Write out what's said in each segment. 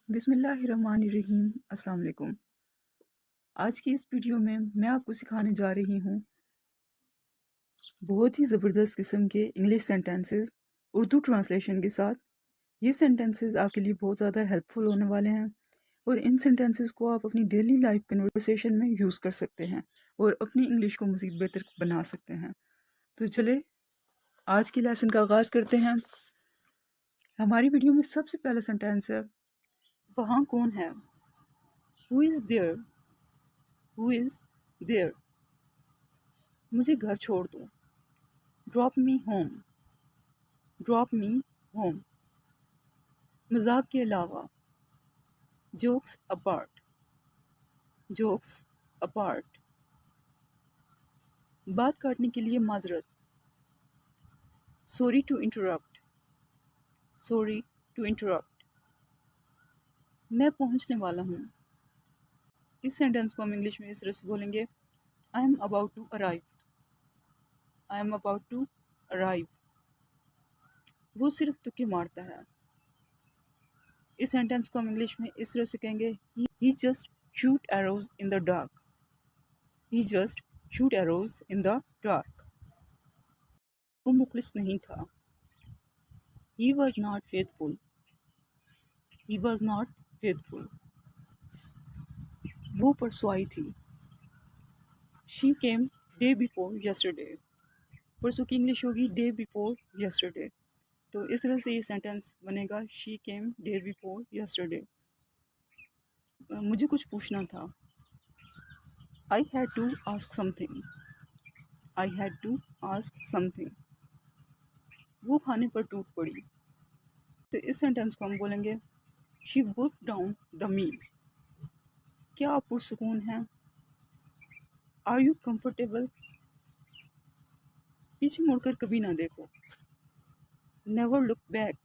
बिस्मिल्लाहिर्रहमानिर्रहीम। अस्सलाम वालेकुम। आज की इस वीडियो में मैं आपको सिखाने जा रही हूँ बहुत ही ज़बरदस्त किस्म के इंग्लिश सेंटेंसेस उर्दू ट्रांसलेशन के साथ। ये सेंटेंसेस आपके लिए बहुत ज़्यादा हेल्पफुल होने वाले हैं और इन सेंटेंसेस को आप अपनी डेली लाइफ कन्वर्सेशन में यूज़ कर सकते हैं और अपनी इंग्लिश को मज़ीद बेहतर बना सकते हैं। तो चले आज की लेसन का आगाज़ करते हैं। हमारी वीडियो में सबसे पहला सेंटेंस है, वहाँ कौन है? Who is there? Who is there? मुझे घर छोड़ दो। Drop me home. Drop me home. मजाक के अलावा। Jokes apart. Jokes apart. बात काटने के लिए माजरत। Sorry to interrupt. Sorry to interrupt. मैं पहुंचने वाला हूँ। इस सेंटेंस को हम इंग्लिश में इस तरह से बोलेंगे, I am about to arrive. I am about to arrive. वो सिर्फ तुक्के मारता है। इस सेंटेंस को हम इंग्लिश में इस तरह से कहेंगे, he just shoot arrows in the dark. He just shoot arrows in the dark. वो मुखलिस नहीं था। He was not faithful. He was not faithful. वो परसों आई थी। She came day before yesterday. परसों की इंग्लिश होगी day before yesterday. तो इस तरह से ये सेंटेंस बनेगा, She came day before yesterday. मुझे कुछ पूछना था। I had to ask something. I had to ask something. वो खाने पर टूट पड़ी। तो इस सेंटेंस को हम बोलेंगे, She wolfed down the meal. क्या आप पुरसुकून हैं? Are you comfortable? पीछे मुड़कर कभी ना देखो। Never look back.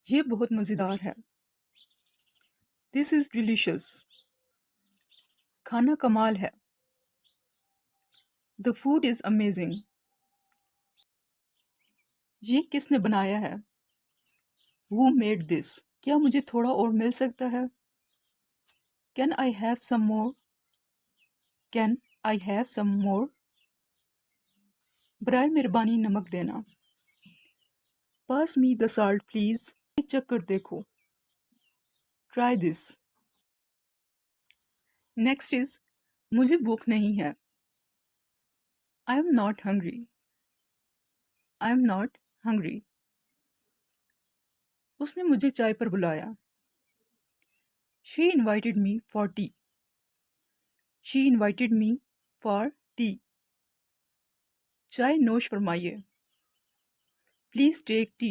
ये बहुत मज़ेदार है। This is delicious. खाना कमाल है। The food is amazing. ये किसने बनाया है? Who made this? क्या मुझे थोड़ा और मिल सकता है? Can I have some more? Can I have some more? बराए मेहरबानी नमक देना। Pass me the salt please. ये चक्कर देखो। Try this. नेक्स्ट इज, मुझे भूख नहीं है। I am not hungry. I am not hungry. उसने मुझे चाय पर बुलाया। She invited me for tea. She invited me for tea. चाय नोश फरमाइए। Please take tea.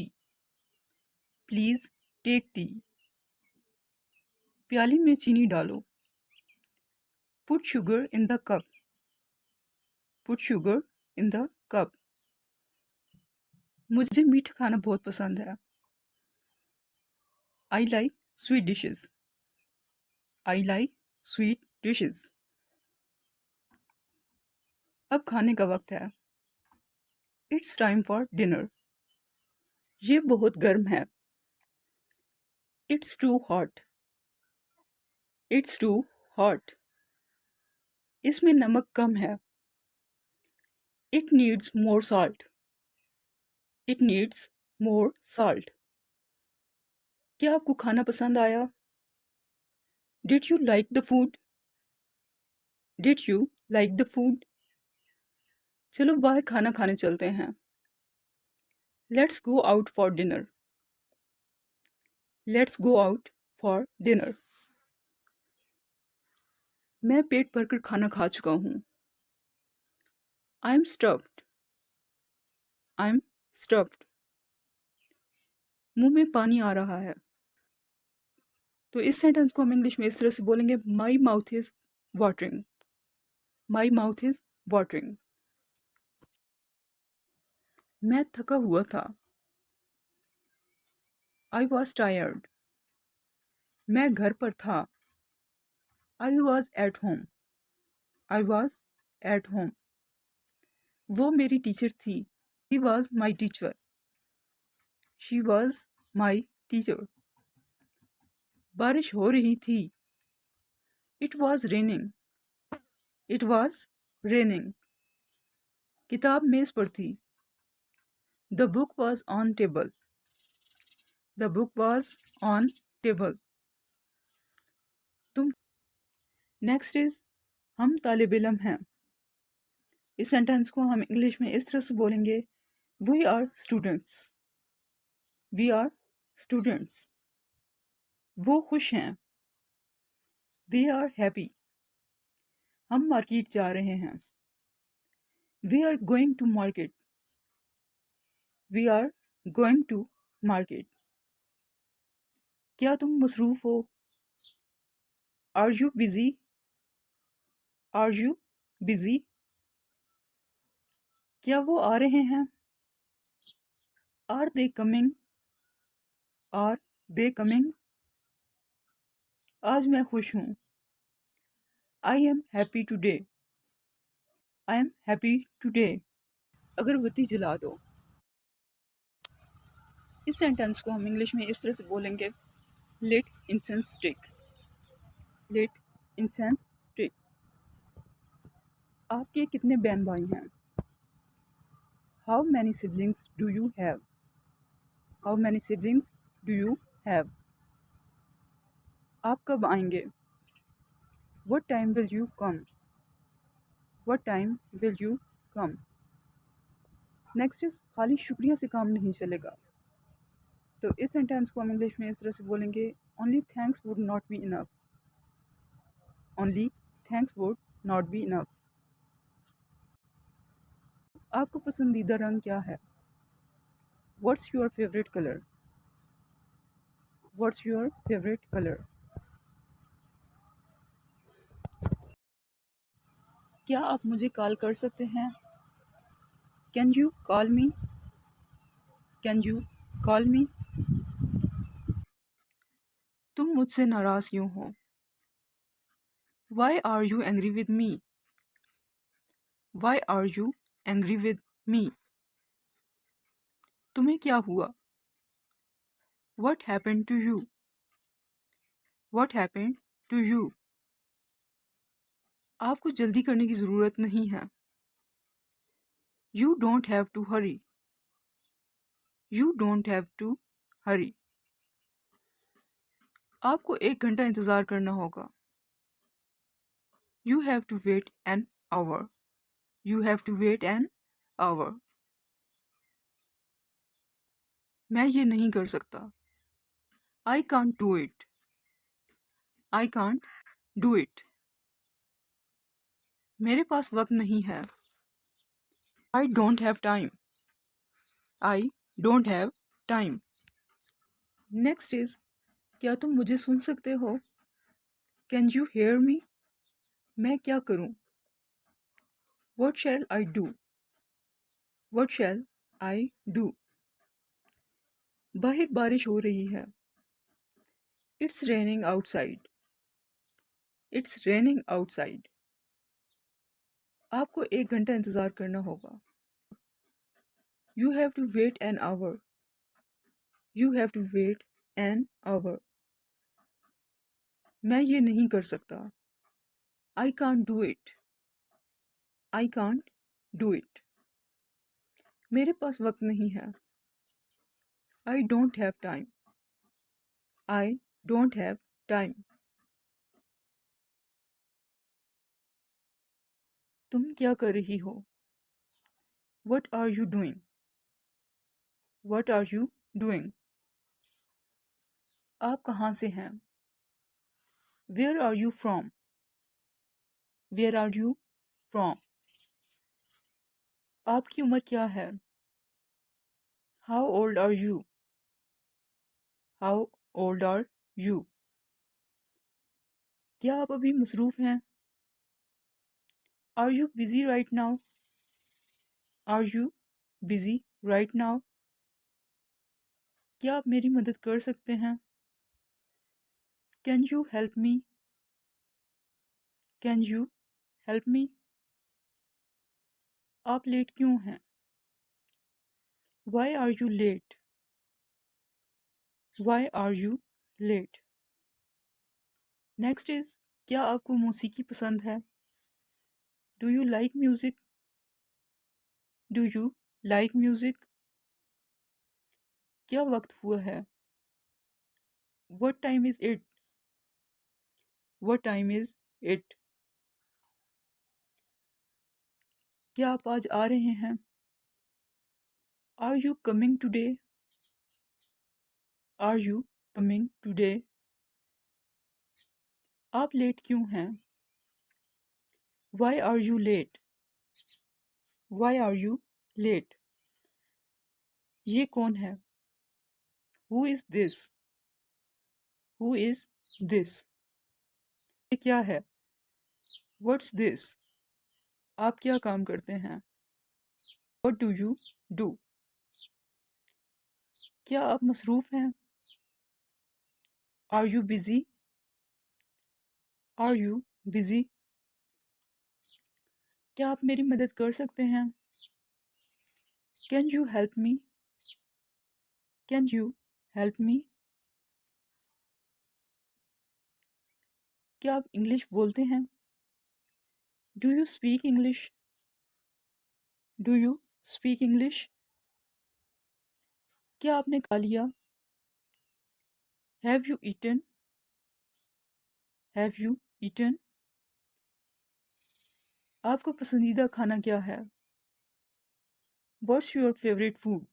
Please take tea. प्याली में चीनी डालो। Put sugar in the cup. Put sugar in the cup. मुझे मीठा खाना बहुत पसंद है। I like sweet dishes. I like sweet dishes. अब खाने का वक्त है। It's time for dinner. ये बहुत गर्म है। It's too hot. It's too hot. इसमें नमक कम है। It needs more salt. It needs more salt. क्या आपको खाना पसंद आया? Did you like the food? Did you like the food? चलो बाहर खाना खाने चलते हैं। Let's go out for dinner. Let's go out for dinner. मैं पेट भरकर खाना खा चुका हूँ। I am stuffed. I am stuffed. मुंह में पानी आ रहा है। तो इस सेंटेंस को हम इंग्लिश में इस तरह से बोलेंगे, my mouth is watering. My mouth is watering. मैं थका हुआ था। I was tired. मैं घर पर था। I was at home. I was at home. वो मेरी टीचर थी। She was my teacher. She was my teacher. बारिश हो रही थी। It was raining. It was raining. किताब मेज पर थी। The book was on table. The book was on table. तुम नेक्स्ट इज हम तालिब इल्म हैं। इस सेंटेंस को हम इंग्लिश में इस तरह से बोलेंगे, we are students. We are students. वो खुश हैं। They are happy. हम मार्केट जा रहे हैं। We are going to market. We are going to market. क्या तुम मसरूफ हो? Are you busy? Are you busy? क्या वो आ रहे हैं? Are they coming? Are they coming? आज मैं खुश हूँ। I am happy today. I am happy today. अगरबत्ती जला दो। इस सेंटेंस को हम इंग्लिश में इस तरह से बोलेंगे, let incense stick. Let incense stick. आपके कितने बहन भाई हैं? How many siblings do you have? How many siblings do you have? आप कब आएंगे? What time will you come? What time will you come? Next is खाली शुक्रिया से काम नहीं चलेगा। तो इस सेंटेंस को हम इंग्लिश में इस तरह से बोलेंगे, only thanks would not be enough. Only thanks would not be enough. आपका पसंदीदा रंग क्या है? What's your favourite colour? What's your favourite colour? क्या आप मुझे कॉल कर सकते हैं? Can you call me? Can you call मी? तुम मुझसे नाराज क्यों हो? Why are you angry with me? Why are you angry with me? तुम्हें क्या हुआ? What happened to you? What happened to you? आपको जल्दी करने की ज़रूरत नहीं है। You don't have to hurry. You don't have to hurry. आपको 1 घंटा इंतज़ार करना होगा। You have to wait an hour. You have to wait an hour. मैं ये नहीं कर सकता। I can't do it. I can't do it. मेरे पास वक्त नहीं है। I don't have time. I don't have time. Next is, क्या तुम मुझे सुन सकते हो? Can you hear me? मैं क्या करूं? What shall I do? What shall I do? बाहर बारिश हो रही है। It's raining outside. It's raining outside. आपको 1 घंटा इंतज़ार करना होगा। You have to wait an hour. You have to wait an hour. मैं ये नहीं कर सकता। I can't do it. I can't do it. मेरे पास वक्त नहीं है। I don't have time. I don't have time. तुम क्या कर रही हो? What are you doing? What are you doing? आप कहाँ से हैं? Where are you from? Where are you from? आपकी उम्र क्या है? How old are you? How old are you? क्या आप अभी मसरूफ़ हैं? Are you busy right now? Are you busy right now? क्या आप मेरी मदद कर सकते हैं? Can you help me? Can you help me? आप लेट क्यों हैं? Why are you late? Why are you late? Next is, क्या आपको मौसीकी पसंद है? Do you like music? Do you like music? क्या वक्त हुआ है? What time is it? What time is it? क्या आप आज आ रहे हैं? Are you coming today? Are you coming today? आप लेट क्यों हैं? Why are you late? Why are you late? ये कौन है? Who is this? Who is this? ये क्या है? What's this? आप क्या काम करते हैं? What do you do? क्या आप मसरूफ हैं? Are you busy? Are you busy? क्या आप मेरी मदद कर सकते हैं? Can you help me? Can you help me? क्या आप इंग्लिश बोलते हैं? Do you speak English? Do you speak English? क्या आपने खा लिया? Have you eaten? Have you eaten? आपका पसंदीदा खाना क्या है? What's your favourite food?